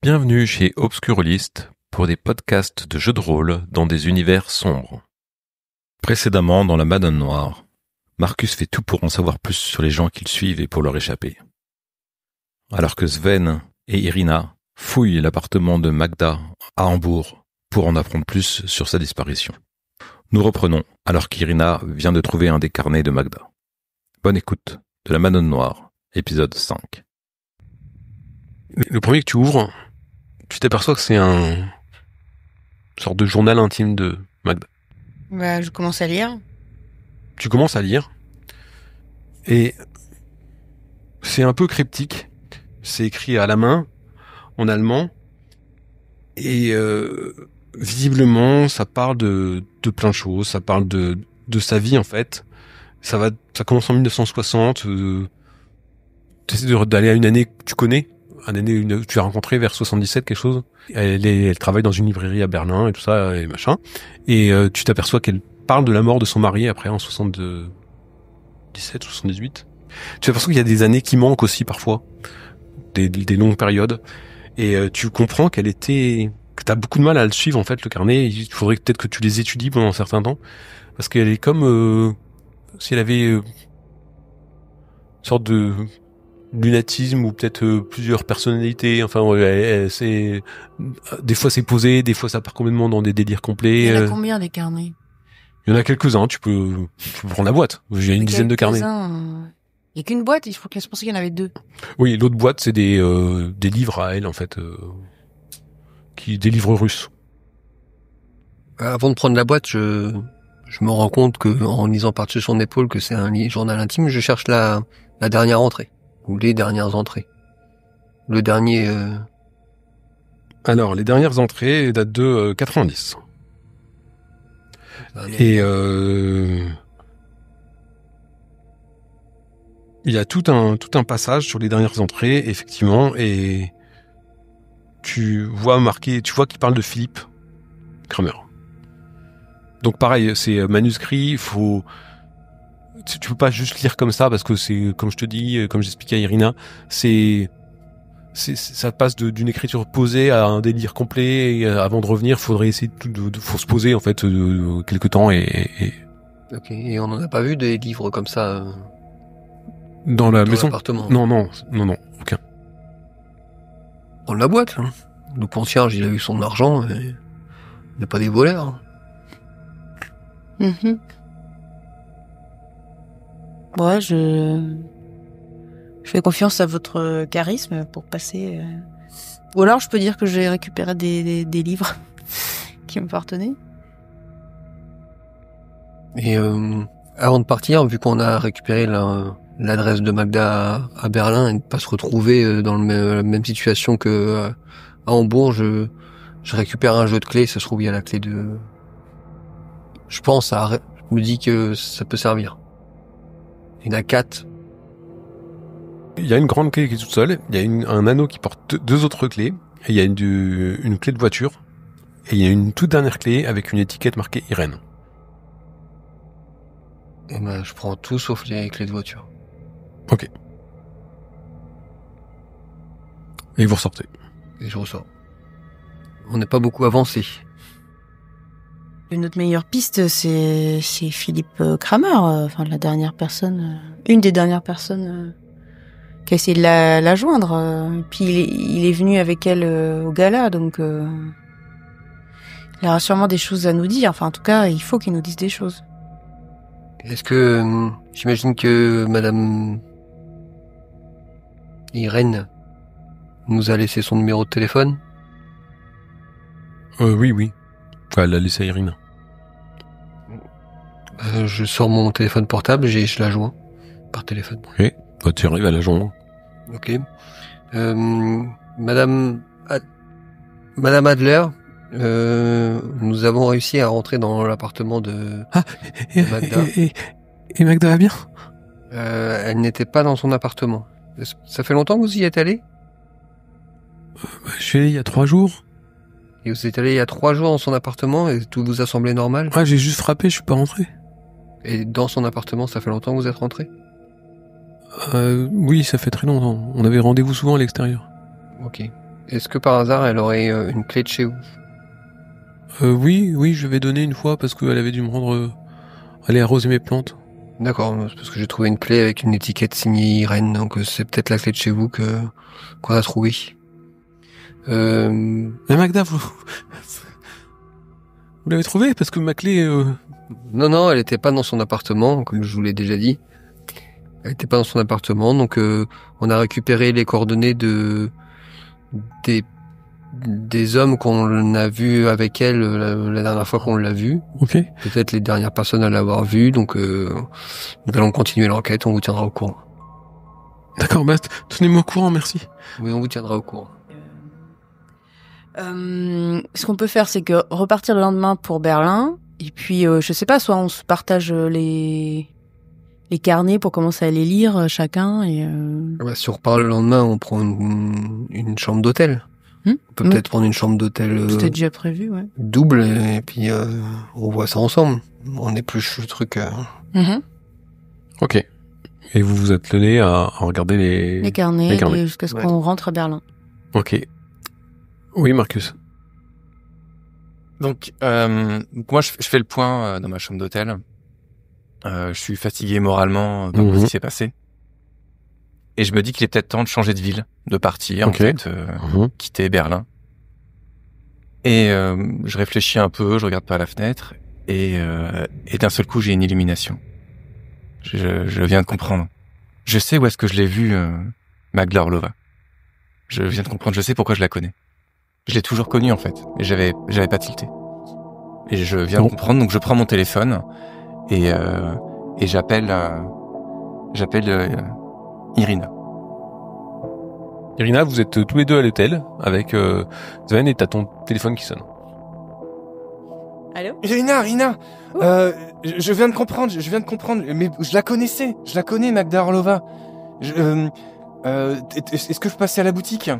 Bienvenue chez Obscurlist pour des podcasts de jeux de rôle dans des univers sombres. Précédemment dans la Madone Noire, Marcus fait tout pour en savoir plus sur les gens qu'il suivent et pour leur échapper. Alors que Sven et Irina fouillent l'appartement de Magda à Hambourg pour en apprendre plus sur sa disparition. Nous reprenons alors qu'Irina vient de trouver un des carnets de Magda. Bonne écoute de la Madone Noire, épisode 5. Le premier que tu ouvres, tu t'aperçois que c'est une sorte de journal intime de Magda. Bah, je commence à lire. Tu commences à lire, et c'est un peu cryptique. C'est écrit à la main, en allemand, et visiblement, ça parle de plein de choses. Ça parle de sa vie, en fait. Ça commence en 1960. Tu essaies d'aller à une année que tu connais. Une année que tu as rencontré vers 77, quelque chose. Elle travaille dans une librairie à Berlin et tout ça et machin. Et tu t'aperçois qu'elle parle de la mort de son mari après en 77, 78. Tu t'aperçois qu'il y a des années qui manquent aussi parfois, des longues périodes. Et tu comprends que t'as beaucoup de mal à le suivre en fait le carnet. Il faudrait peut-être que tu les étudies pendant un certain temps parce qu'elle est comme si elle avait une sorte de lunatisme ou peut-être plusieurs personnalités. Enfin, des fois c'est posé, des fois ça part complètement dans des délires complets. Il y en a combien des carnets? Il y en a quelques-uns. Tu peux prendre la boîte. J'ai une dizaine de carnets. Il y a qu'une boîte. Je pensais qu'il y en avait deux. Oui, l'autre boîte c'est des livres à elle en fait, des livres russes. Avant de prendre la boîte, je me rends compte que en lisant par-dessus son épaule que c'est un journal intime, je cherche la dernière entrée. Ou les dernières entrées. Le dernier... Alors, les dernières entrées datent de 90. Et il y a tout un passage sur les dernières entrées, effectivement, et tu vois qu'il parle de Philippe Kramer. Donc pareil, c'est manuscrit, tu peux pas juste lire comme ça parce que c'est, comme je te dis, comme j'expliquais à Irina, ça passe d'une écriture posée à un délire complet. Et avant de revenir, faudrait essayer faut se poser en fait quelque temps et. Ok. Et on en a pas vu des livres comme ça dans la maison. L'appartement. Non, aucun. Dans la boîte. Hein. Le concierge, il a eu son argent. Et il n'y a pas des voleurs. Mm-hmm. Ouais, je fais confiance à votre charisme pour passer. Ou alors, je peux dire que j'ai récupéré des livres qui m'appartenaient. Et avant de partir, vu qu'on a récupéré l'adresse de Magda à Berlin et ne pas se retrouver dans la même situation que à Hambourg, je récupère un jeu de clés. Ça se trouve, il y a la clé de... Je me dis que ça peut servir. Il y en a 4. Il y a une grande clé qui est toute seule. Il y a un anneau qui porte deux autres clés. Et il y a une clé de voiture. Et il y a une toute dernière clé avec une étiquette marquée Irène. Et ben, je prends tout sauf les clés de voiture. Ok. Et vous ressortez. Et je ressors. On n'est pas beaucoup avancé. Une autre meilleure piste, c'est Philippe Kramer, la dernière personne, une des dernières personnes qui a essayé de la joindre. Puis il est venu avec elle au gala, donc il aura sûrement des choses à nous dire. Enfin, en tout cas, il faut qu'il nous dise des choses. Est-ce que j'imagine que Madame Irène nous a laissé son numéro de téléphone? Oui. Enfin, elle l'a laissé à Irina. Je sors mon téléphone portable et je la joins par téléphone. Ok. Bah, tu arrives à la joindre. Ok. Madame Adler, nous avons réussi à rentrer dans l'appartement de Magda. Et Magda va bien? Elle n'était pas dans son appartement. Ça fait longtemps que vous y êtes allé? Je suis allé il y a 3 jours. Et vous êtes allé il y a 3 jours dans son appartement et tout vous a semblé normal? Ouais, j'ai juste frappé, je suis pas rentré. Et dans son appartement, ça fait longtemps que vous êtes rentré? Oui, ça fait très longtemps. On avait rendez-vous souvent à l'extérieur. Ok. Est-ce que par hasard, elle aurait une clé de chez vous? Oui, je vais donner une fois parce qu'elle avait dû me rendre aller arroser mes plantes. D'accord, c'est parce que j'ai trouvé une clé avec une étiquette signée Irène, donc c'est peut-être la clé de chez vous qu'on a trouvée. Mais Magda, vous l'avez trouvée parce que ma clé... Non, elle était pas dans son appartement, comme je vous l'ai déjà dit. Elle était pas dans son appartement, donc on a récupéré les coordonnées des hommes qu'on a vus avec elle la dernière fois qu'on l'a vue. Ok. Peut-être les dernières personnes à l'avoir vue, donc nous allons continuer l'enquête, on vous tiendra au courant. D'accord, tenez-moi au courant, merci. Oui, on vous tiendra au courant. Ce qu'on peut faire, c'est que repartir le lendemain pour Berlin, et puis je sais pas, soit on se partage les carnets pour commencer à les lire chacun, et Si on repart le lendemain, on prend une chambre d'hôtel. On peut peut-être prendre une chambre d'hôtel c'était déjà prévu, ouais. double, et puis on voit ça ensemble. On épluche le truc. Ok. Et vous vous attelez à regarder les carnets, carnets. jusqu'à ce qu'on rentre à Berlin. Ok. Oui, Marcus. Donc moi je fais le point dans ma chambre d'hôtel. Je suis fatigué moralement par ce qui s'est passé. Et je me dis qu'il est peut-être temps de changer de ville, de partir, Ok. en fait, quitter Berlin. Et je réfléchis un peu, je regarde par la fenêtre, et d'un seul coup j'ai une illumination. Je viens de comprendre. Je sais où est-ce que je l'ai vue, Magda Orlova. Je viens de comprendre, je sais pourquoi je la connais. Je l'ai toujours connue en fait, et j'avais pas tilté. Et je viens de comprendre, donc je prends mon téléphone et j'appelle Irina. Irina, vous êtes tous les deux à l'hôtel avec Sven et t'as ton téléphone qui sonne. Allô? Irina, je viens de comprendre, mais je la connais Magda Orlova. Est-ce que je peux passer à la boutique?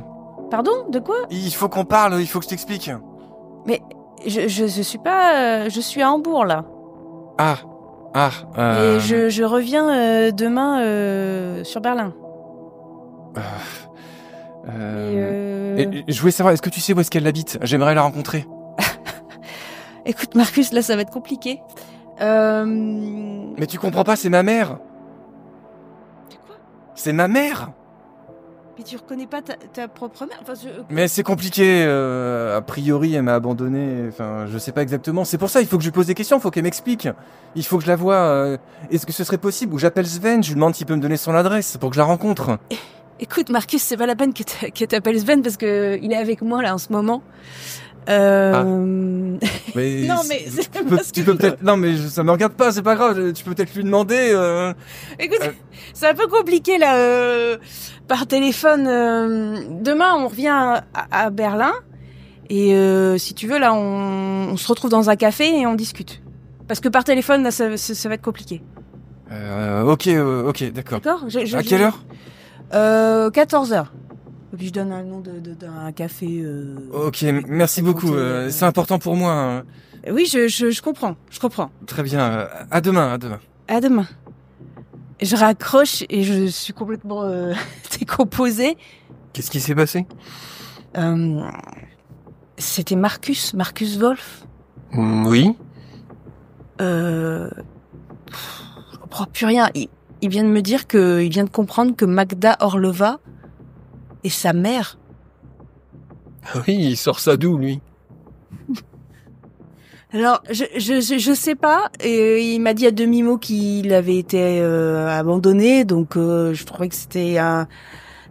Pardon? De quoi? Il faut qu'on parle, il faut que je t'explique. Mais je suis pas... je suis à Hambourg, là. Et je reviens demain sur Berlin. Et je voulais savoir, est-ce que tu sais où est-ce qu'elle habite? J'aimerais la rencontrer. Écoute, Marcus, là, ça va être compliqué. Mais tu comprends pas, c'est ma mère. C'est quoi? C'est ma mère. Mais tu reconnais pas ta propre mère? Enfin, Mais c'est compliqué, a priori elle m'a abandonné, enfin je sais pas exactement, c'est pour ça il faut que je lui pose des questions, il faut qu'elle m'explique, il faut que je la voie, est-ce que ce serait possible, ou j'appelle Sven, je lui demande s'il peut me donner son adresse pour que je la rencontre. Écoute, Marcus, c'est pas la peine que t'appelles Sven parce que il est avec moi là en ce moment. Mais non mais tu peux peut-être, non mais ça me regarde pas, c'est pas grave, tu peux peut-être lui demander. Écoute, c'est un peu compliqué là par téléphone. Demain on revient à Berlin et si tu veux là on se retrouve dans un café et on discute. Parce que par téléphone là ça va être compliqué. Ok, d'accord. D'accord. À quelle heure? 14h. Et puis je donne un nom d'un café. Ok, merci beaucoup. C'est important pour moi. Hein. Oui, je comprends. Très bien. À demain. À demain. Je raccroche et je suis complètement décomposée. Qu'est-ce qui s'est passé? C'était Marcus Wolf. Oui. Je comprends plus rien. Il vient de me dire il vient de comprendre que Magda Orlova est sa mère. Oui, il sort ça d'où, lui? Alors, je sais pas. Et il m'a dit à demi-mot qu'il avait été abandonné, donc je trouvais que c'était un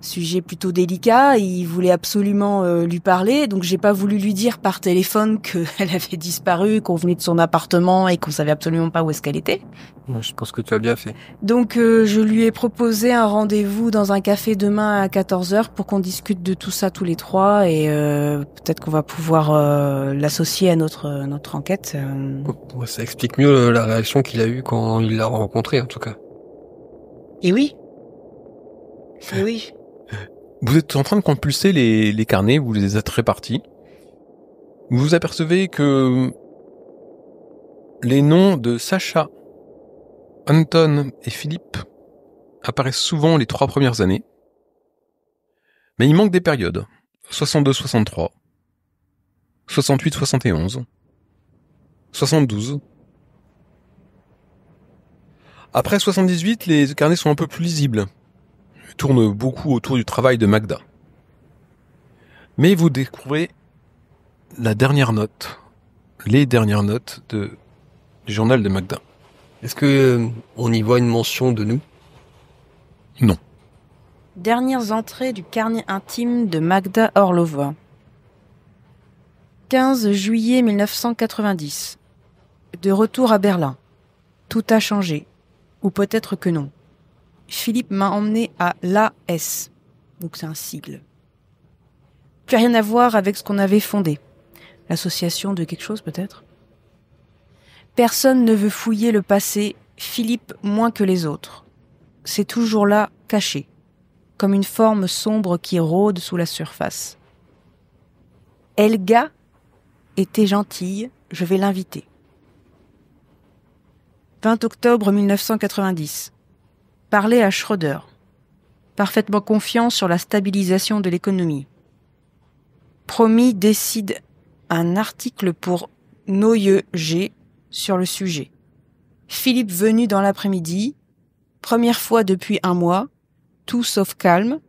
sujet plutôt délicat. Il voulait absolument lui parler, donc j'ai pas voulu lui dire par téléphone qu'elle avait disparu, qu'on venait de son appartement et qu'on savait absolument pas où est-ce qu'elle était. Je pense que tu as bien fait. Donc je lui ai proposé un rendez-vous dans un café demain à 14h pour qu'on discute de tout ça tous les trois et peut-être qu'on va pouvoir l'associer à notre enquête. Ça explique mieux la réaction qu'il a eue quand il l'a rencontré, en tout cas. Et oui. Vous êtes en train de compulser les carnets, vous les êtes répartis. Vous vous apercevez que les noms de Sacha, Anton et Philippe apparaissent souvent les 3 premières années. Mais il manque des périodes. 62-63, 68-71, 72. Après 78, les carnets sont un peu plus lisibles. Ils tournent beaucoup autour du travail de Magda. Mais vous découvrez la dernière note, les dernières notes du journal de Magda. Est-ce que on y voit une mention de nous? Non. Dernières entrées du carnet intime de Magda Orlova. 15 juillet 1990. De retour à Berlin. Tout a changé. Ou peut-être que non. Philippe m'a emmené à l'AS. Donc c'est un sigle. Plus rien à voir avec ce qu'on avait fondé. L'association de quelque chose peut-être. Personne ne veut fouiller le passé, Philippe moins que les autres. C'est toujours là, caché. Comme une forme sombre qui rôde sous la surface. Elga était gentille, je vais l'inviter. 20 octobre 1990. Parler à Schröder. Parfaitement confiant sur la stabilisation de l'économie. Promis décide un article pour Neue G sur le sujet. Philippe venu dans l'après-midi. Première fois depuis 1 mois. Tout sauf calme.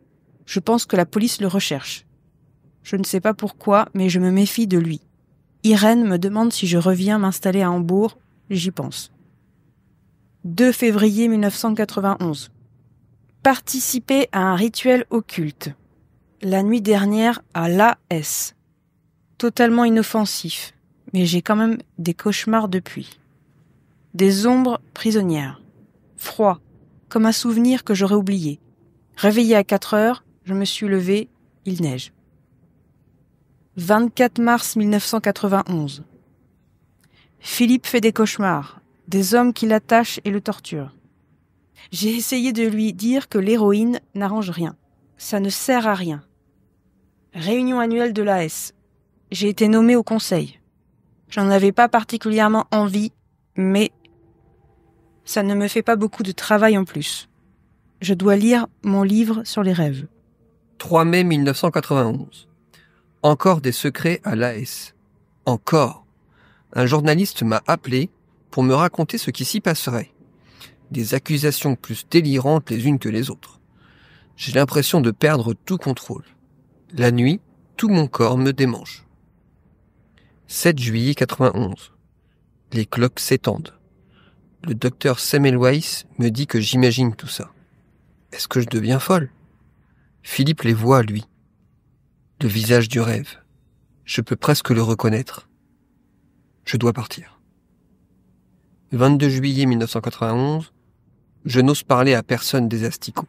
Je pense que la police le recherche. Je ne sais pas pourquoi, mais je me méfie de lui. Irène me demande si je reviens m'installer à Hambourg. J'y pense. 2 février 1991. Participer à un rituel occulte. La nuit dernière à l'AS. Totalement inoffensif, mais j'ai quand même des cauchemars depuis. Des ombres prisonnières. Froid, comme un souvenir que j'aurais oublié. Réveillé à 4 heures, je me suis levé, il neige. 24 mars 1991. Philippe fait des cauchemars. Des hommes qui l'attachent et le torturent. J'ai essayé de lui dire que l'héroïne n'arrange rien. Ça ne sert à rien. Réunion annuelle de l'AS. J'ai été nommée au conseil. J'en avais pas particulièrement envie, mais ça ne me fait pas beaucoup de travail en plus. Je dois lire mon livre sur les rêves. 3 mai 1991. Encore des secrets à l'AS. Encore. Un journaliste m'a appelé pour me raconter ce qui s'y passerait. Des accusations plus délirantes les unes que les autres. J'ai l'impression de perdre tout contrôle. La nuit, tout mon corps me démange. 7 juillet 91. Les cloques s'étendent. Le docteur Semmelweis me dit que j'imagine tout ça. Est-ce que je deviens folle? Philippe les voit, lui. Le visage du rêve. Je peux presque le reconnaître. Je dois partir. 22 juillet 1991, je n'ose parler à personne des asticots.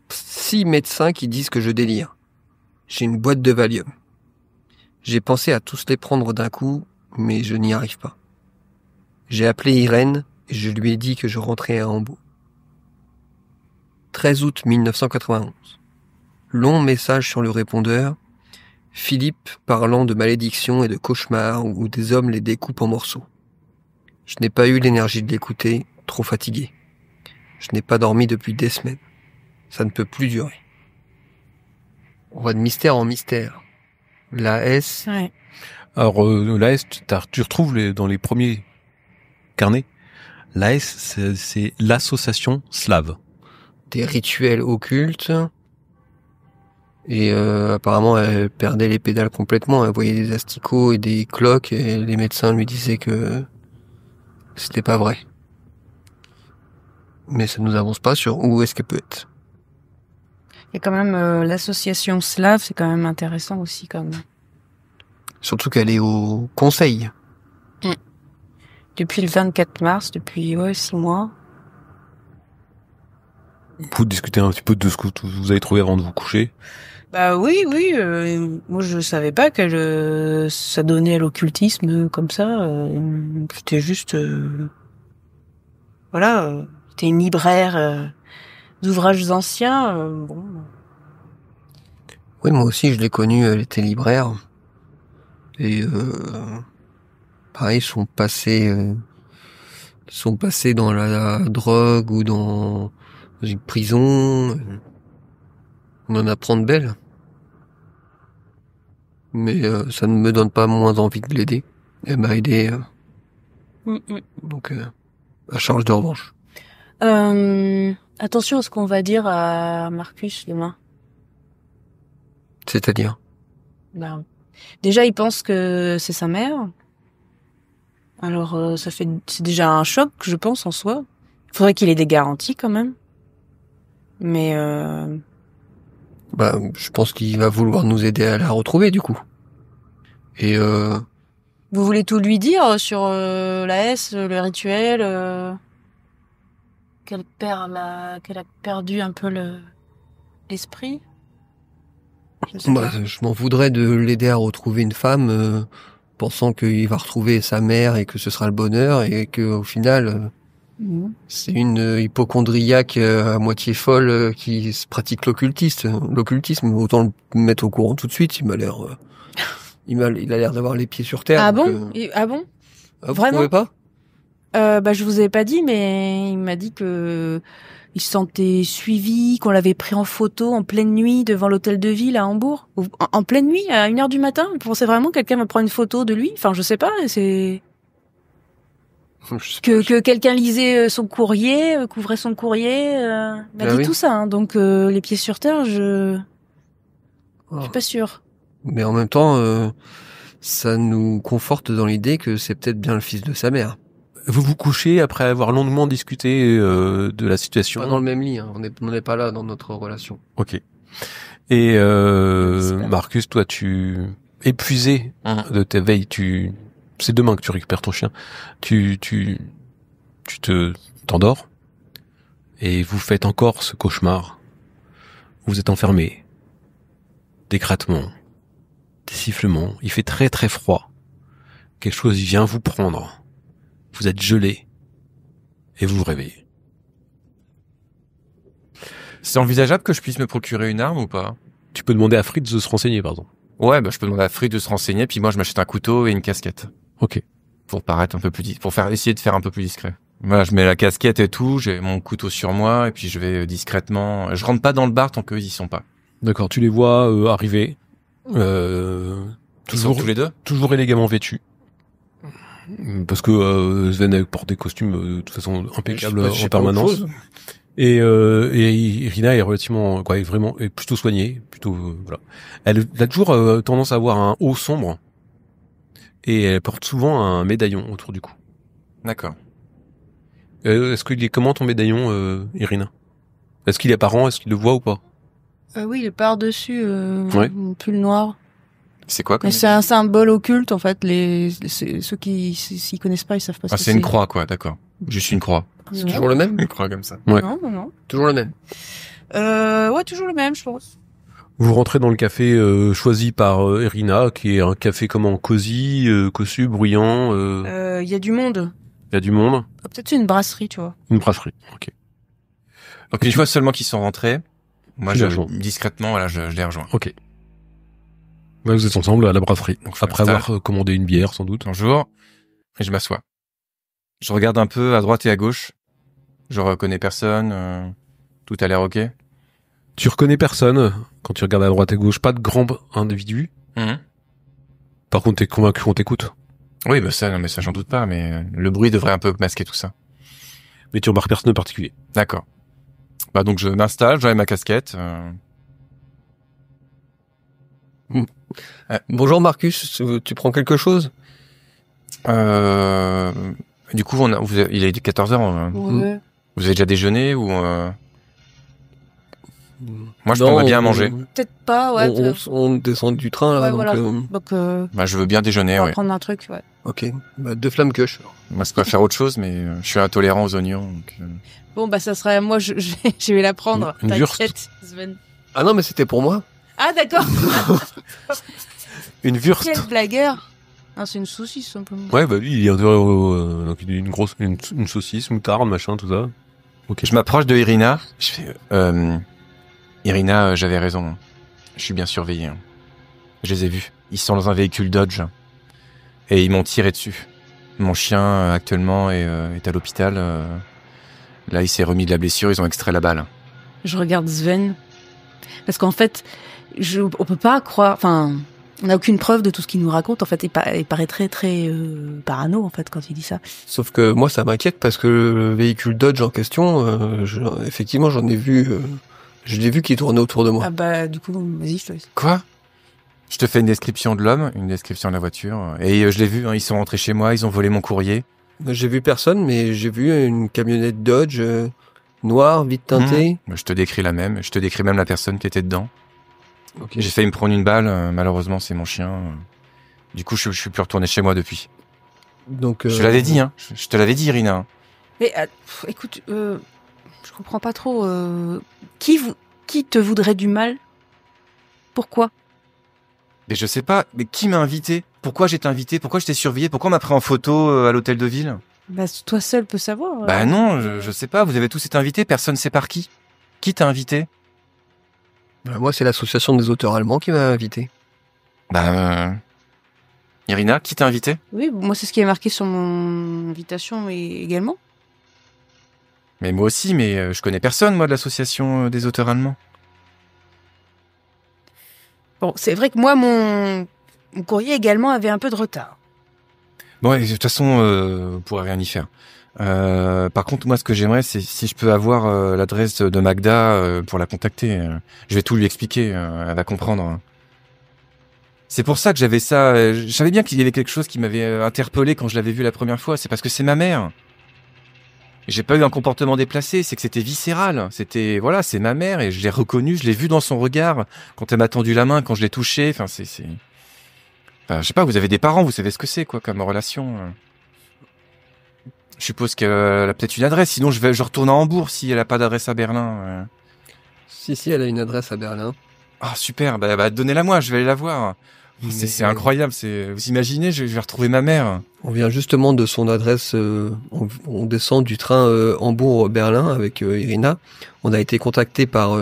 6 médecins qui disent que je délire. J'ai une boîte de Valium. J'ai pensé à tous les prendre d'un coup, mais je n'y arrive pas. J'ai appelé Irène et je lui ai dit que je rentrais à Hambourg. 13 août 1991. Long message sur le répondeur. Philippe parlant de malédictions et de cauchemars où des hommes les découpent en morceaux. Je n'ai pas eu l'énergie de l'écouter, trop fatigué. Je n'ai pas dormi depuis des semaines. Ça ne peut plus durer. On va de mystère en mystère. L'AS. Ouais. Alors, l'AS, tu retrouves dans les premiers carnets. L'AS, c'est l'association slave. Des rituels occultes. Et apparemment, elle perdait les pédales complètement. Elle voyait des asticots et des cloques et les médecins lui disaient que c'était pas vrai. Mais ça nous avance pas sur où est-ce qu'elle peut être. Il y a quand même l'association slave, c'est quand même intéressant aussi comme. Surtout qu'elle est au conseil. Depuis le 24 mars, depuis 6 mois. Vous discutez un petit peu de ce que vous avez trouvé avant de vous coucher. Bah oui. Moi je savais pas que ça donnait à l'occultisme comme ça. C'était juste, c'était une libraire d'ouvrages anciens. Bon. Oui, moi aussi je l'ai connue. Elle était libraire. Et pareil, ils sont passés dans la drogue ou dans une prison. On en apprend de belles. Mais ça ne me donne pas moins envie de l'aider. Elle m'a aidé, donc à charge de revanche. Attention à ce qu'on va dire à Marcus demain. C'est-à-dire? Ben, déjà, il pense que c'est sa mère. Alors, c'est déjà un choc, je pense, en soi. Il faudrait qu'il ait des garanties, quand même. Mais, je pense qu'il va vouloir nous aider à la retrouver, du coup. Et vous voulez tout lui dire sur la S, le rituel, qu'elle a perdu un peu l'esprit? Je sais pas. je m'en voudrais de l'aider à retrouver une femme, pensant qu'il va retrouver sa mère et que ce sera le bonheur, et que au final, c'est une hypocondriaque à moitié folle qui se pratique l'occultisme. Autant le mettre au courant tout de suite. Il a l'air d'avoir les pieds sur terre. Ah donc, bon? Ah bon? vous Vraiment? trouvez pas? Je vous avais pas dit, mais il m'a dit que il se sentait suivi, qu'on l'avait pris en photo en pleine nuit devant l'hôtel de ville à Hambourg. En pleine nuit, à 1h du matin. Vous pensez vraiment que quelqu'un va prendre une photo de lui? Enfin, je sais pas, c'est... Que quelqu'un lisait son courrier, couvrait son courrier, m'a dit tout ça, hein. Donc, les pieds sur terre, je suis pas sûre. Mais en même temps, ça nous conforte dans l'idée que c'est peut-être bien le fils de sa mère. Vous vous couchez après avoir longuement discuté de la situation. Pas dans le même lit, hein. On n'est pas là dans notre relation. Ok. Et Marcus, toi, tu épuisé de tes veilles, c'est demain que tu récupères ton chien. Tu t'endors et vous faites encore ce cauchemar. Vous êtes enfermés. Des craquements, des sifflements. Il fait très très froid. Quelque chose vient vous prendre. Vous êtes gelé et vous vous réveillez. C'est envisageable que je puisse me procurer une arme ou pas? Tu peux demander à Fritz de se renseigner, par exemple. Ouais, je peux demander à Fritz de se renseigner, puis moi je m'achète un couteau et une casquette. Ok. Pour paraître un peu plus essayer de faire un peu plus discret. Voilà, je mets la casquette et tout, j'ai mon couteau sur moi et puis je vais discrètement. Je rentre pas dans le bar tant qu'eux ils y sont pas. D'accord, tu les vois arriver. Ils sont tous les deux? Toujours élégamment vêtus. Parce que Sven porte des costumes de toute façon impeccables en permanence. Et Irina est relativement, est plutôt soignée, voilà. Elle a toujours tendance à avoir un haut sombre et elle porte souvent un médaillon autour du cou. D'accord. Est-ce qu'il est comment ton médaillon, Irina? Est-ce qu'il est apparent? Est-ce qu'il le voit ou pas? Oui, il est par-dessus, un pull noir. C'est quoi? Mais c'est un symbole occulte, en fait. Ceux qui s'y connaissent pas, ils savent pas ce que c'est. C'est une croix, quoi, d'accord. Juste une croix. C'est toujours le même? Une croix comme ça. Ouais. Non. Toujours le même. Ouais, toujours le même, je pense. Vous rentrez dans le café choisi par Irina, qui est un café cosy, cossu, bruyant. Il y a du monde. Il y a du monde. Peut-être une brasserie, tu vois. Une brasserie, ok. Donc une fois seulement qu'ils sont rentrés, moi Tu les rejoins. discrètement, voilà, je les rejoins. Ok. Ouais, vous êtes ensemble à la brasserie. Donc, je après m'installe. avoir commandé une bière, sans doute. Bonjour. Et je m'assois. Je regarde un peu à droite et à gauche. Je reconnais personne. Tout a l'air ok. Tu reconnais personne quand tu regardes à droite et gauche. Pas de grands individus. Par contre, t'es convaincu qu'on t'écoute. Oui, ça j'en doute pas, mais le bruit devrait un peu masquer tout ça. Mais tu remarques personne de particulier. D'accord. Donc je m'installe, j'enlève ma casquette. Bonjour Marcus, tu prends quelque chose? Du coup, il est 14h. Ouais. Vous avez déjà déjeuné ou Moi, je prendrais bien à manger. Peut-être pas, ouais. On descend du train, là, Ouais, donc... voilà. Donc, je veux bien déjeuner, on va ouais. prendre un truc, ouais. Ok, 2 flammes queues. Moi, je préfère autre chose, mais je suis intolérant aux oignons. Donc, Bon, ça serait... Moi, je vais la prendre. Une wurst. T'inquiète, Sven. Ah non, mais c'était pour moi. Ah, d'accord. Une wurst. Quel blagueur. Ah, c'est une saucisse, simplement. Ouais, lui, il est donc il dit une saucisse, moutarde, machin, tout ça. Ok. Je m'approche de Irina. Je fais, Irina, j'avais raison. Je suis bien surveillé. Je les ai vus. Ils sont dans un véhicule Dodge. Et ils m'ont tiré dessus. Mon chien, actuellement, est à l'hôpital. Là, il s'est remis de la blessure. Ils ont extrait la balle. Je regarde Sven. Parce qu'en fait, on peut pas croire... Enfin, On n'a aucune preuve de tout ce qu'il nous raconte. En fait, il paraît très très parano en fait quand il dit ça. Sauf que moi, ça m'inquiète parce que le véhicule Dodge en question, effectivement, j'en ai vu, je l'ai vu qui tournait autour de moi. Ah bah du coup, vas-y, je te laisse. Quoi? Je te fais une description de l'homme, une description de la voiture. Et je l'ai vu, hein, ils sont rentrés chez moi, ils ont volé mon courrier. J'ai vu personne, mais j'ai vu une camionnette Dodge noire, vite teintée. Je te décris la même, je te décris même la personne qui était dedans. Ok. J'ai failli me prendre une balle, malheureusement c'est mon chien. Du coup je suis plus retourné chez moi depuis. Donc, Je te l'avais dit, hein. Je te l'avais dit, Irina. Mais écoute, je comprends pas trop. Qui te voudrait du mal? Pourquoi? Mais je sais pas, mais qui m'a invité? Pourquoi j'étais invité? Pourquoi j'étais surveillé? Pourquoi on m'a pris en photo à l'hôtel de ville? Bah toi seul peux savoir. Bah non, je sais pas, vous avez tous été invités, personne sait par qui. Qui t'a invité? moi, c'est l'association des auteurs allemands qui m'a invité. Irina, qui t'a invité? Oui, moi c'est ce qui est marqué sur mon invitation également. Mais moi aussi, mais je connais personne, moi, de l'association des auteurs allemands. Bon, c'est vrai que moi mon courrier également avait un peu de retard. Bon, et de toute façon, on pourrait rien y faire. Par contre, moi, ce que j'aimerais, c'est si je peux avoir l'adresse de Magda pour la contacter. Je vais tout lui expliquer, elle va comprendre. C'est pour ça que j'avais ça. Je savais bien qu'il y avait quelque chose qui m'avait interpellé quand je l'avais vu la première fois. C'est parce que c'est ma mère. J'ai pas eu un comportement déplacé, c'est que c'était viscéral. C'était, voilà, c'est ma mère et je l'ai reconnue, je l'ai vue dans son regard quand elle m'a tendu la main, quand je l'ai touchée. Enfin, Enfin, je sais pas, vous avez des parents, vous savez ce que c'est, quoi, comme relation. Je suppose qu'elle a peut-être une adresse, sinon je retourne à Hambourg si elle a pas d'adresse à Berlin. Si, elle a une adresse à Berlin. Ah, super, bah donnez-la moi, je vais aller la voir. C'est incroyable, vous imaginez, je vais retrouver ma mère. On vient justement de son adresse, on descend du train Hambourg-Berlin avec Irina. On a été contacté par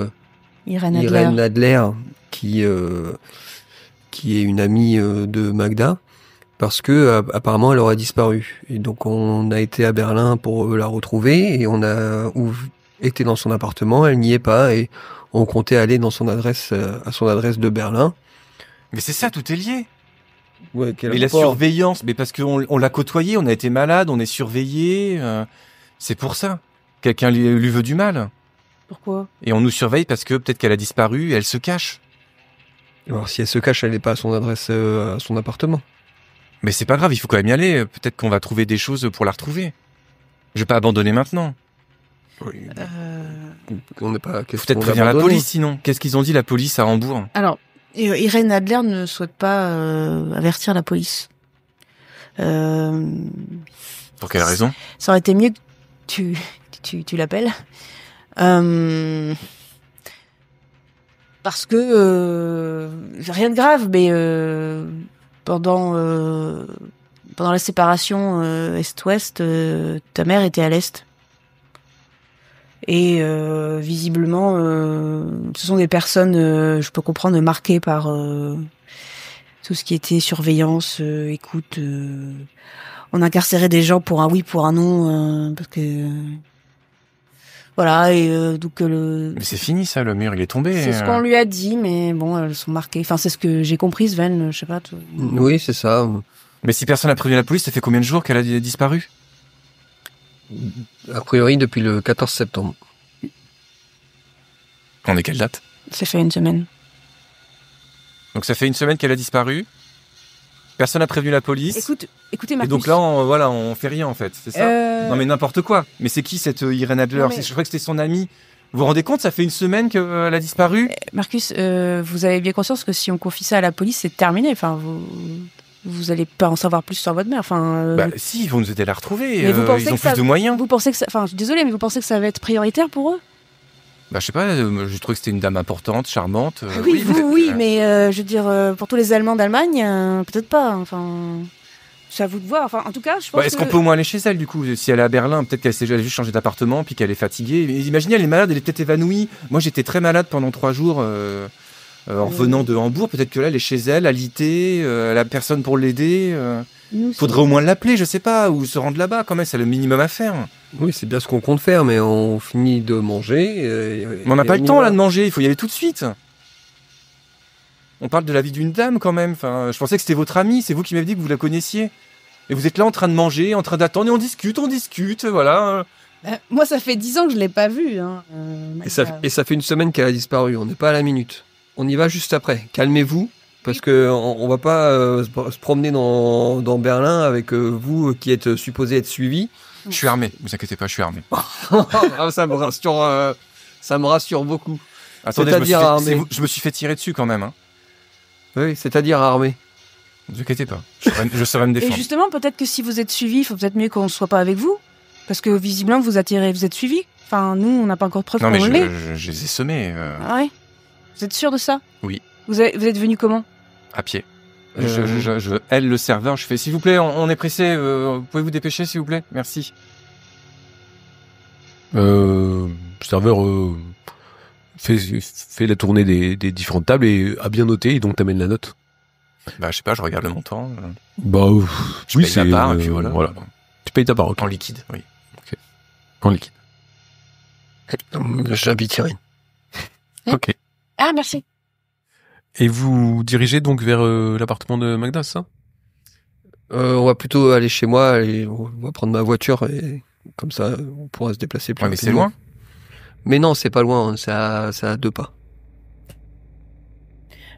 Irène Adler, qui est une amie de Magda, parce que apparemment elle aurait disparu. Et donc on a été à Berlin pour la retrouver et on a été dans son appartement, elle n'y est pas et on comptait aller dans son adresse à son adresse de Berlin. Mais c'est ça, tout est lié. Ouais, mais la surveillance, mais parce qu'on l'a côtoyé, on a été malade, on est surveillé. C'est pour ça. Quelqu'un lui veut du mal. Pourquoi? Et on nous surveille parce que peut-être qu'elle a disparu et elle se cache. Alors si elle se cache, elle n'est pas à son adresse, à son appartement. Mais c'est pas grave, il faut quand même y aller. Peut-être qu'on va trouver des choses pour la retrouver. Je vais pas abandonner maintenant. Oui. On n'est pas. Faut peut-être prévenir la police sinon. Qu'est-ce qu'ils ont dit la police à Hambourg? Alors, Irène Adler ne souhaite pas avertir la police. Pour quelle raison? Ça aurait été mieux que tu l'appelles. Parce que rien de grave, mais pendant la séparation Est-Ouest, ta mère était à l'Est. Et visiblement, ce sont des personnes, je peux comprendre, marquées par tout ce qui était surveillance, écoute. On incarcérait des gens pour un oui, pour un non, parce que voilà. Et donc Mais c'est fini ça, le mur il est tombé. C'est ce qu'on lui a dit, mais bon, elles sont marquées. Enfin, c'est ce que j'ai compris, Sven. Je sais pas. Oui, c'est ça. Mais si personne n'a prévenu la police, ça fait combien de jours qu'elle a disparu? A priori, depuis le 14 septembre. On est quelle date? Ça fait une semaine. Donc ça fait une semaine qu'elle a disparu. Personne n'a prévenu la police. Écoutez, Marcus. Et donc là, on fait rien en fait, c'est ça? Non mais n'importe quoi. Mais c'est qui cette Irène Adler? Je crois que c'était son amie. Vous vous rendez compte, ça fait une semaine qu'elle a disparu? Marcus, vous avez bien conscience que si on confie ça à la police, c'est terminé. Enfin, vous allez pas en savoir plus sur votre mère. Enfin, si, ils vont nous aider à la retrouver. Mais vous pensez ils ont que plus de moyens. Vous pensez que ça... Enfin, je suis désolée, mais vous pensez que ça va être prioritaire pour eux? Je sais pas, je trouve que c'était une dame importante, charmante. Oui, mais je veux dire, pour tous les Allemands d'Allemagne, peut-être pas. Enfin, c'est à vous de voir. Enfin, en tout cas, je pense est-ce qu'on peut au moins aller chez elle, du coup? Si elle est à Berlin, peut-être qu'elle s'est juste changé d'appartement, puis qu'elle est fatiguée. Mais imaginez, elle est malade, elle est peut-être évanouie. Moi, j'étais très malade pendant 3 jours en revenant de Hambourg. Peut-être que là, elle est chez elle, alitée, elle a personne pour l'aider. Faudrait au moins l'appeler, je sais pas, ou se rendre là-bas, quand même, c'est le minimum à faire. Oui, c'est bien ce qu'on compte faire, mais on finit de manger. Mais on n'a pas le temps, là, de manger, il faut y aller tout de suite. On parle de la vie d'une dame quand même. Enfin, je pensais que c'était votre amie. C'est vous qui m'avez dit que vous la connaissiez. Et vous êtes là en train de manger, en train d'attendre, et on discute, voilà. Moi, ça fait 10 ans que je l'ai pas vue. Hein. Et ça fait une semaine qu'elle a disparu. On n'est pas à la minute. On y va juste après. Calmez-vous, parce que on va pas se promener dans Berlin avec vous qui êtes supposé être suivi. Je suis armé. Vous inquiétez pas, je suis armé. Ça me rassure beaucoup. Attendez, C'est-à-dire armé. je me suis fait tirer dessus quand même. Hein. Oui, c'est-à-dire armé. Ne vous inquiétez pas. Je saurais me Et défendre. justement, peut-être que si vous êtes suivi, il faut peut-être mieux qu'on ne soit pas avec vous. Parce que visiblement, vous êtes suivi. Enfin, nous, on n'a pas encore de preuve Non, mais qu'on l'est. je les ai semés Ah ouais. Vous êtes sûr de ça? Oui. Vous êtes venu comment? à pied. Je aile le serveur. Je fais, s'il vous plaît, on est pressé. Pouvez-vous dépêcher, s'il vous plaît? Merci. Serveur fait la tournée des différentes tables et a bien noté, et donc t'amènes la note. Bah, je sais pas, je regarde le montant. Bah, Je oui, paye c'est ma part, et puis voilà. Tu payes ta part, ok. En liquide, oui. En liquide. J'habite Irine. Ok. Ah, merci. Et vous dirigez donc vers l'appartement de Magda, c'est ça? On va plutôt aller chez moi et on va prendre ma voiture et comme ça on pourra se déplacer plus Ouais, mais c'est rapidement. loin. Mais non, c'est pas loin, c'est à 2 pas.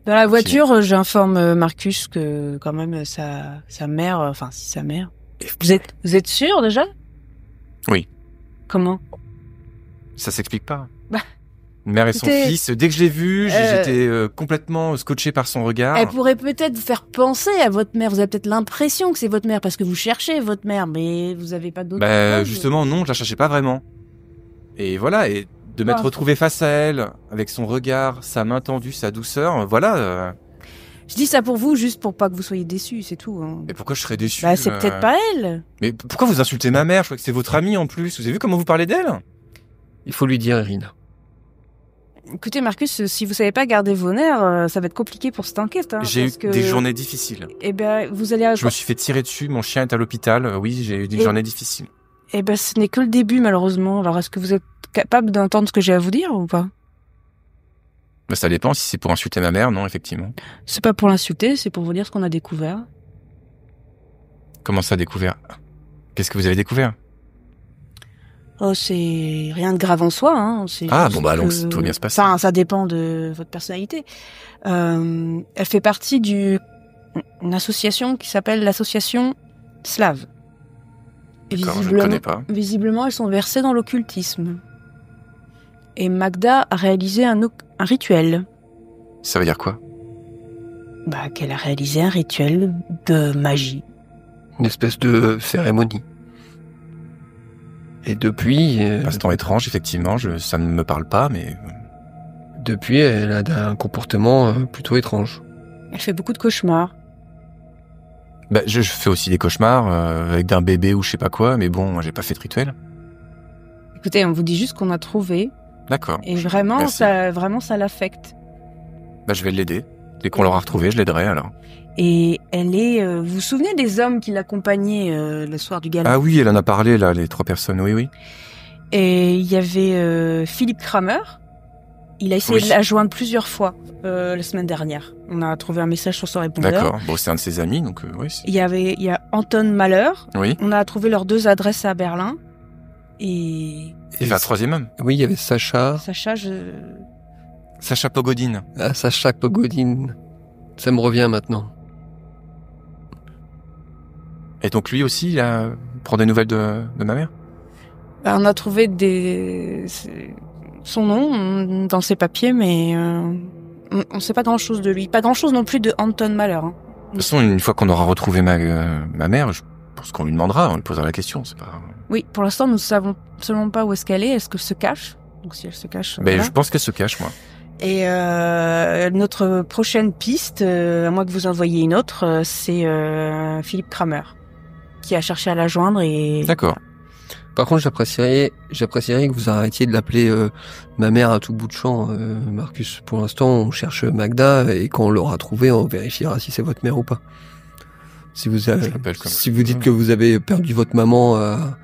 Dans la voiture, j'informe Marcus que quand même sa mère, enfin si sa mère. Vous êtes sûr déjà? Oui. Comment? Ça s'explique pas. Bah, Mère et son écoutez, fils, dès que je l'ai vu, j'étais complètement scotché par son regard. Elle pourrait peut-être vous faire penser à votre mère. Vous avez peut-être l'impression que c'est votre mère parce que vous cherchez votre mère, mais vous avez pas d'autres Bah, preuves. justement, non, je la cherchais pas vraiment. Et voilà, et de m'être Ah. retrouvé face à elle, avec son regard, sa main tendue, sa douceur, voilà. Je dis ça pour vous, juste pour pas que vous soyez déçus, c'est tout. Hein. Mais pourquoi je serais déçu? Bah, c'est peut-être pas elle. Mais pourquoi vous insultez ma mère? Je crois que c'est votre amie en plus. Vous avez vu comment vous parlez d'elle? Il faut lui dire, Irina. Écoutez, Marcus, si vous savez pas garder vos nerfs, ça va être compliqué pour cette enquête. Hein, J'ai eu parce que... des journées difficiles. Eh ben, vous allez. Je me suis fait tirer dessus, mon chien est à l'hôpital. Oui, j'ai eu des Et- journées difficiles. Eh ben, ce n'est que le début, malheureusement. Alors, est-ce que vous êtes capable d'entendre ce que j'ai à vous dire ou pas? Bah, ça dépend, si c'est pour insulter ma mère, non, effectivement. C'est pas pour l'insulter, c'est pour vous dire ce qu'on a découvert. Comment ça, découvert? Qu'est-ce que vous avez découvert? Oh, c'est rien de grave en soi. Hein. C'est Ah, juste bon, bah, donc, que- tout va bien se passer. Enfin, ça dépend de votre personnalité. Elle fait partie d'une association qui s'appelle l'association Slave. Et D'accord, je ne connais pas. Visiblement, elles sont versées dans l'occultisme. Et Magda a réalisé un rituel. Ça veut dire quoi? Bah, qu'elle a réalisé un rituel de magie. Une espèce de cérémonie. Et depuis, Passe-temps étrange, effectivement, ça ne me parle pas, mais... depuis, elle a un comportement plutôt étrange. Elle fait beaucoup de cauchemars. Bah, je fais aussi des cauchemars, avec d'un bébé ou je sais pas quoi, mais bon, moi, j'ai pas fait de rituel. Écoutez, on vous dit juste qu'on a trouvé. D'accord. Et vraiment, Merci. ça l'affecte. Bah, je vais l'aider. Dès qu'on l'aura retrouvé, je l'aiderai, alors. Et elle est... vous vous souvenez des hommes qui l'accompagnaient le soir du gala? Ah oui, elle en a parlé, là, les 3 personnes, oui. Et il y avait Philippe Kramer. Il a essayé Oui. de la joindre plusieurs fois la semaine dernière. On a trouvé un message sur son répondeur. D'accord. Bon, c'est un de ses amis, donc oui. Il y a Anton Mahler. Oui. On a trouvé leurs 2 adresses à Berlin. Et Et un 3e homme. Oui, il y avait Sacha. Sacha, Sacha Pogodine. Ah, Sacha Pogodine. Ça me revient maintenant. Et donc lui aussi, il prend des nouvelles de ma mère? on a trouvé son nom dans ses papiers, mais on sait pas grand-chose de lui. Pas grand-chose non plus de Anton Mahler. Hein. De toute façon, une fois qu'on aura retrouvé ma mère, je pense qu'on lui demandera, on lui posera la question, c'est pas... Oui, pour l'instant, nous savons absolument pas où est-ce qu'elle est. Est-ce qu'elle se cache? Donc si elle se cache... Ben, voilà. je pense qu'elle se cache, moi. Et notre prochaine piste, à moins que vous envoyiez une autre, c'est Philippe Kramer, qui a cherché à la joindre et... D'accord. Par contre, j'apprécierais que vous arrêtiez de l'appeler ma mère à tout bout de champ, Marcus. Pour l'instant, on cherche Magda et quand on l'aura trouvée, on vérifiera si c'est votre mère ou pas. Si vous Je l'appelle comme si vous dites que vous avez perdu votre maman à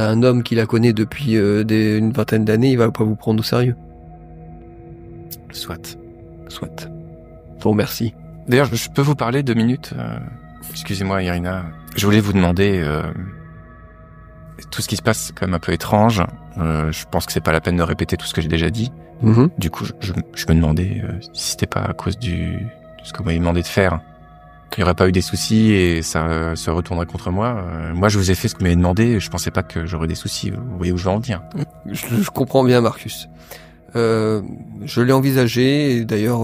un homme qui la connaît depuis une vingtaine d'années, il va pas vous prendre au sérieux. Soit. Soit. vous remercie. D'ailleurs, je peux vous parler 2 minutes Excusez-moi, Irina. Je voulais vous demander... tout ce qui se passe, c'est quand même un peu étrange. Je pense que c'est pas la peine de répéter tout ce que j'ai déjà dit. Du coup, je me demandais si c'était pas à cause de ce que vous m'avez demandé de faire. Il n'y aurait pas eu des soucis et ça se retournerait contre moi. Moi, je vous ai fait ce que vous m'avez demandé. Je pensais pas que j'aurais des soucis. Vous voyez où je veux en venir. Je comprends bien, Marcus. Je l'ai envisagé. Et d'ailleurs,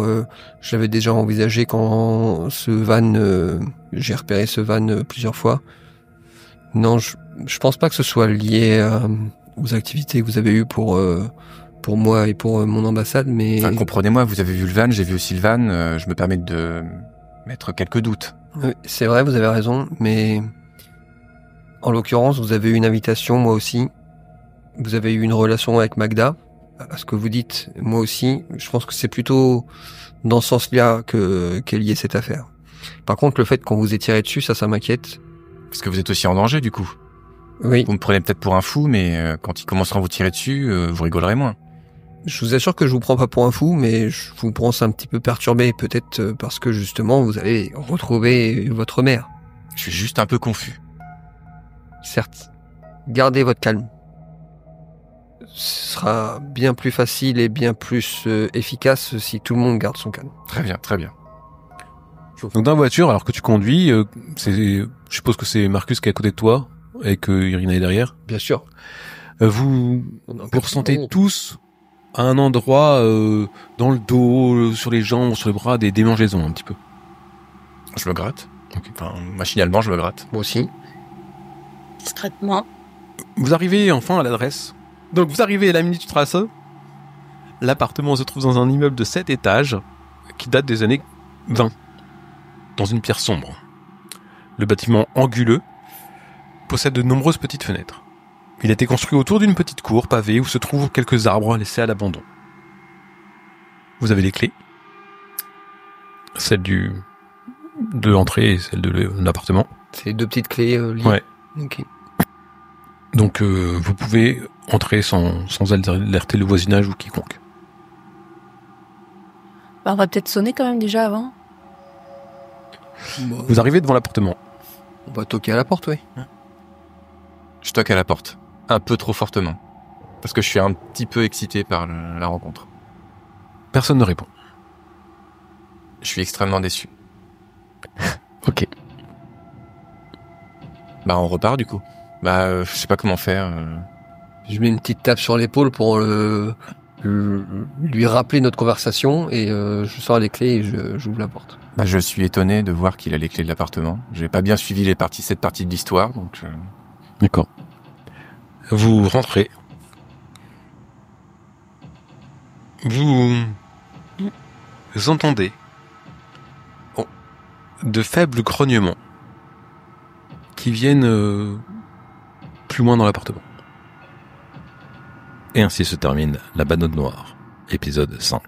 je l'avais déjà envisagé quand ce van... j'ai repéré ce van plusieurs fois. Non, je pense pas que ce soit lié aux activités que vous avez eues pour moi et pour mon ambassade, mais... Enfin, comprenez-moi, vous avez vu le van, j'ai vu aussi le van. Je me permets de mettre quelques doutes. Oui, c'est vrai, vous avez raison, mais... En l'occurrence, vous avez eu une invitation, moi aussi. Vous avez eu une relation avec Magda. À ce que vous dites, moi aussi. Je pense que c'est plutôt dans ce sens-là qu'est liée cette affaire. Par contre, le fait qu'on vous ait tiré dessus, ça m'inquiète. Parce que vous êtes aussi en danger, du coup. Oui. Vous me prenez peut-être pour un fou, mais quand ils commenceront à vous tirer dessus, vous rigolerez moins. Je vous assure que je vous prends pas pour un fou, mais je vous pense un petit peu perturbé, peut-être parce que justement, vous allez retrouver votre mère. Je suis juste un peu confus. Certes. Gardez votre calme. Ce sera bien plus facile et bien plus efficace si tout le monde garde son calme. Très bien, très bien. Donc dans la voiture, alors que tu conduis, je suppose que c'est Marcus qui est à côté de toi et que Irina est derrière. Bien sûr. Vous ressentez tous à un endroit dans le dos, sur les jambes, sur les bras, des démangeaisons un petit peu. Je me gratte. Okay. Enfin, machinalement, je me gratte. Moi aussi. Discrètement. Vous arrivez enfin à l'adresse. Donc vous arrivez à la Milchstraße. L'appartement se trouve dans un immeuble de 7 étages qui date des années 20. Dans une pierre sombre. Le bâtiment anguleux possède de nombreuses petites fenêtres. Il a été construit autour d'une petite cour pavée où se trouvent quelques arbres laissés à l'abandon. Vous avez les clés. Celle de l'entrée et celle de l'appartement. C'est 2 petites clés liées. Ouais. Ok. Donc vous pouvez entrer sans alerter le voisinage ou quiconque. Bah, on va peut-être sonner quand même déjà avant. Vous arrivez devant l'appartement. On va toquer à la porte, oui. Je toque à la porte. Un peu trop fortement. Parce que je suis un petit peu excité par la rencontre. Personne ne répond. Je suis extrêmement déçu. Ok. Bah on repart du coup. Je sais pas comment faire. Je mets une petite tape sur l'épaule pour lui rappeler notre conversation et je sors les clés et j'ouvre la porte. Je suis étonné de voir qu'il a les clés de l'appartement. J'ai pas bien suivi cette partie de l'histoire, donc... D'accord. Vous rentrez. Vous entendez de faibles grognements qui viennent plus loin dans l'appartement. Et ainsi se termine La Banane Noire, épisode 5.